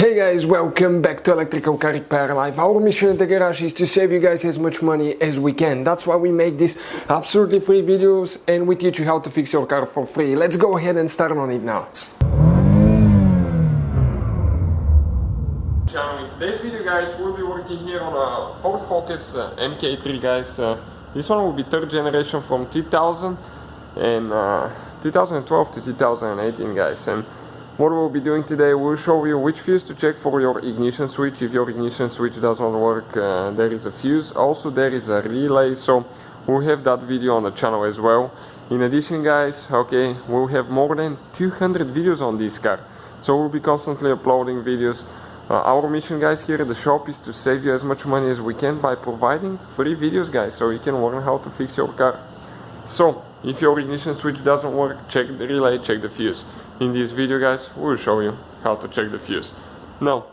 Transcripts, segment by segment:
Hey guys, welcome back to Electrical Car Repair Live. Our mission at the garage is to save you guys as much money as we can. That's why we make these absolutely free videos and we teach you how to fix your car for free. Let's go ahead and start on it now. In today's video guys, we'll be working here on a Ford Focus MK3 guys. This one will be third generation from 2012 to 2018 guys. And what we'll be doing today, we'll show you which fuse to check for your ignition switch. If your ignition switch doesn't work, there is a fuse. Also there is a relay, so we'll have that video on the channel as well. In addition guys, okay, we'll have more than 200 videos on this car, so we'll be constantly uploading videos. Our mission guys here at the shop is to save you as much money as we can by providing free videos guys, so you can learn how to fix your car. So if your ignition switch doesn't work, check the relay, check the fuse. In this video guys, we'll show you how to check the fuse. Now,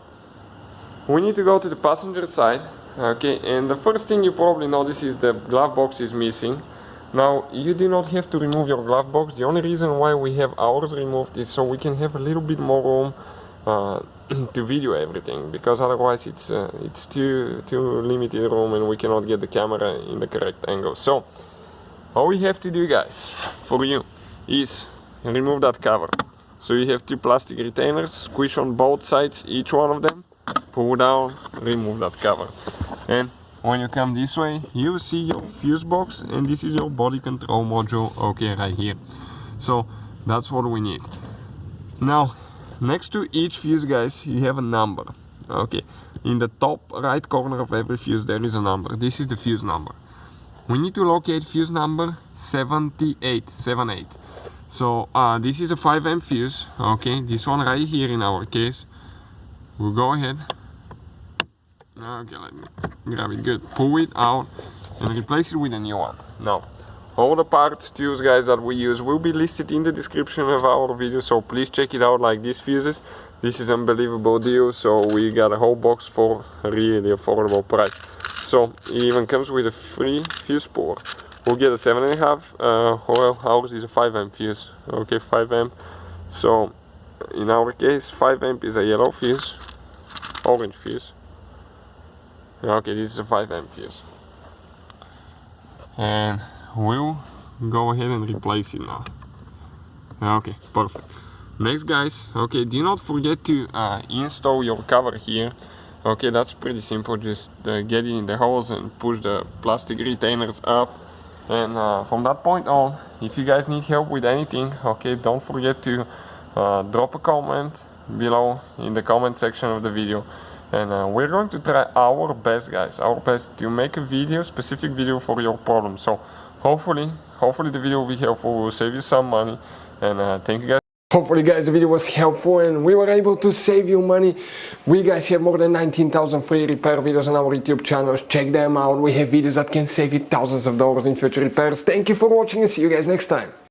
we need to go to the passenger side, okay, and the first thing you probably notice is the glove box is missing. Now, you do not have to remove your glove box. The only reason why we have ours removed is so we can have a little bit more room to video everything, because otherwise it's too limited room and we cannot get the camera in the correct angle. So, all we have to do guys, for you, is remove that cover. So you have two plastic retainers, squish on both sides, each one of them, pull down, remove that cover. And when you come this way, you see your fuse box, and this is your body control module, okay, right here. So that's what we need. Now, next to each fuse guys, you have a number, okay. In the top right corner of every fuse there is a number. This is the fuse number. We need to locate fuse number 78. So this is a 5 amp fuse, okay, this one right here in our case. We'll go ahead, okay, let me grab it good, pull it out and replace it with a new one. Now, all the parts, tools guys that we use will be listed in the description of our video, so please check it out. Like these fuses, this is an unbelievable deal, so we got a whole box for a really affordable price. So it even comes with a free fuse puller. We'll get a 7.5, well, ours is a 5 amp fuse, okay, 5 amp. So in our case, 5 amp is a yellow fuse, orange fuse. Okay, this is a 5 amp fuse. And we'll go ahead and replace it now. Okay, perfect. Next guys, okay, do not forget to install your cover here. Okay, that's pretty simple, just get it in the holes and push the plastic retainers up. And from that point on, if you guys need help with anything, okay, don't forget to drop a comment below in the comment section of the video. And we're going to try our best guys, our best to make a video, specific video for your problem. So hopefully the video will be helpful, will save you some money. And thank you guys. Hopefully guys the video was helpful and we were able to save you money. We guys have more than 19,000 free repair videos on our YouTube channels. Check them out. We have videos that can save you thousands of dollars in future repairs. Thank you for watching and see you guys next time.